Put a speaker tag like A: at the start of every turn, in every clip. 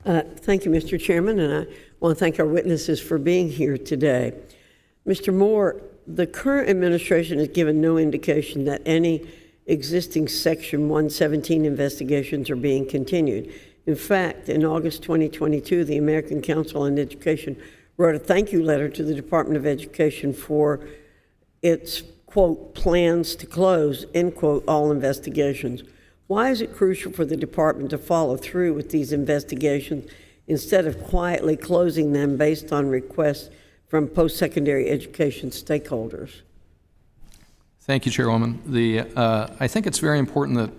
A: Thank you, Mr. Chairman, and I want to thank our witnesses for being here today. Mr. Moore, the current administration has given no indication that any existing Section 117 investigations are being continued. In fact, in August 2022, the American Council on Education wrote a thank you letter to the Department of Education for its, quote, plans to close, end quote, all investigations. Why is it crucial for the department to follow through with these investigations instead of quietly closing them based on requests from post-secondary education stakeholders?
B: Thank you, Chairwoman. I think it's very important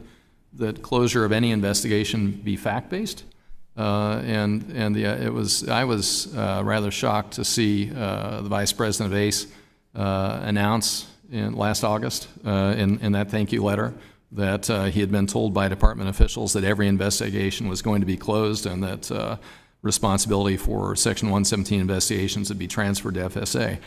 B: that closure of any investigation be fact-based. I was rather shocked to see the Vice President of ACE announce last August in that thank you letter that he had been told by department officials that every investigation was going to be closed and that responsibility for Section 117 investigations would be transferred to FSA.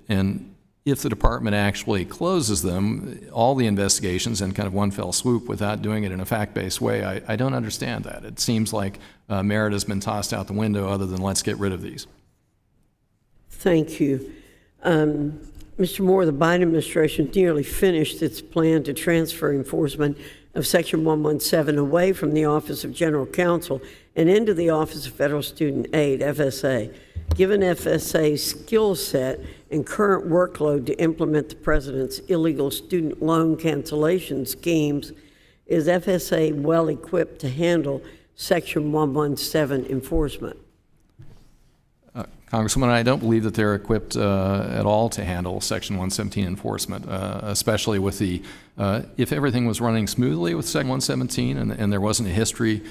B: And if the department actually closes them, all the investigations in kind of one fell swoop without doing it in a fact-based way, I don't understand that. It seems like merit has been tossed out the window other than let's get rid of these.
A: Thank you. Mr. Moore, the Biden administration nearly finished its plan to transfer enforcement of Section 117 away from the Office of General Counsel and into the Office of Federal Student Aid, FSA. Given FSA's skill set and current workload to implement the president's illegal student loan cancellation schemes, is FSA well equipped to handle Section 117 enforcement?
B: Congresswoman, I don't believe that they're equipped at all to handle Section 117 enforcement, especially with if everything was running smoothly with Section 117 and there wasn't a history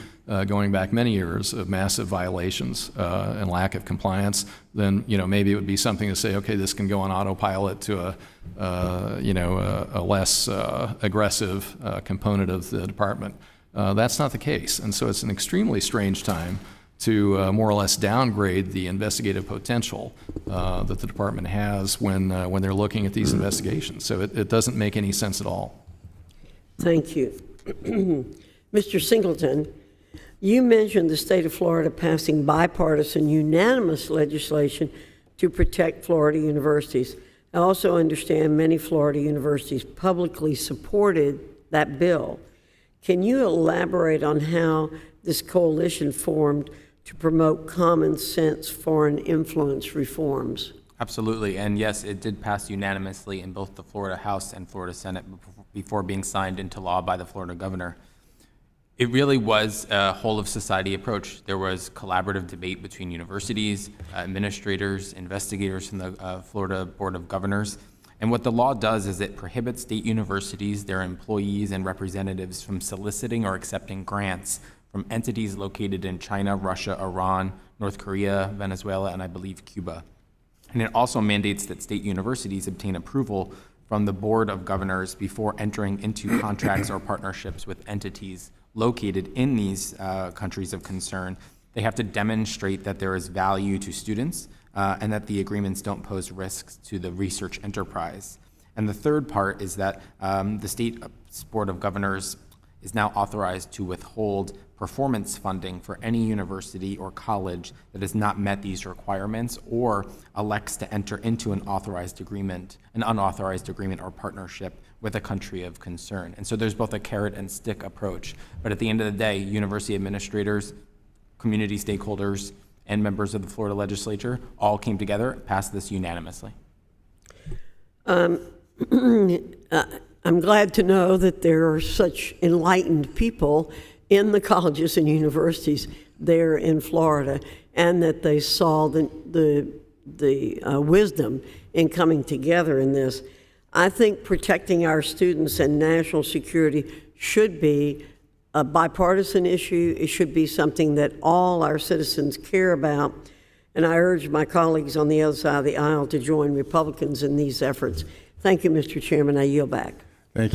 B: going back many years of massive violations and lack of compliance, then maybe it would be something to say, okay, this can go on autopilot to a less aggressive component of the department. That's not the case, and so it's an extremely strange time to more or less downgrade the investigative potential that the department has when they're looking at these investigations. So it doesn't make any sense at all.
A: Thank you. Mr. Singleton, you mentioned the state of Florida passing bipartisan, unanimous legislation to protect Florida universities. I also understand many Florida universities publicly supported that bill. Can you elaborate on how this coalition formed to promote common sense foreign influence reforms?
C: Absolutely, and yes, it did pass unanimously in both the Florida House and Florida Senate before being signed into law by the Florida governor. It really was a whole of society approach. There was collaborative debate between universities, administrators, investigators from the Florida Board of Governors. And what the law does is it prohibits state universities, their employees and representatives from soliciting or accepting grants from entities located in China, Russia, Iran, North Korea, Venezuela, and I believe Cuba. And it also mandates that state universities obtain approval from the Board of Governors before entering into contracts or partnerships with entities located in these countries of concern. They have to demonstrate that there is value to students and that the agreements don't pose risks to the research enterprise. And the third part is that the state Board of Governors is now authorized to withhold performance funding for any university or college that has not met these requirements or elects to enter into an unauthorized agreement or partnership with a country of concern. And so there's both a carrot and stick approach. But at the end of the day, university administrators, community stakeholders, and members of the Florida legislature all came together and passed this unanimously.
A: I'm glad to know that there are such enlightened people in the colleges and universities there in Florida, and that they saw the wisdom in coming together in this. I think protecting our students and national security should be a bipartisan issue. It should be something that all our citizens care about. And I urge my colleagues on the other side of the aisle to join Republicans in these efforts. Thank you, Mr. Chairman. I yield back.
D: Thank you.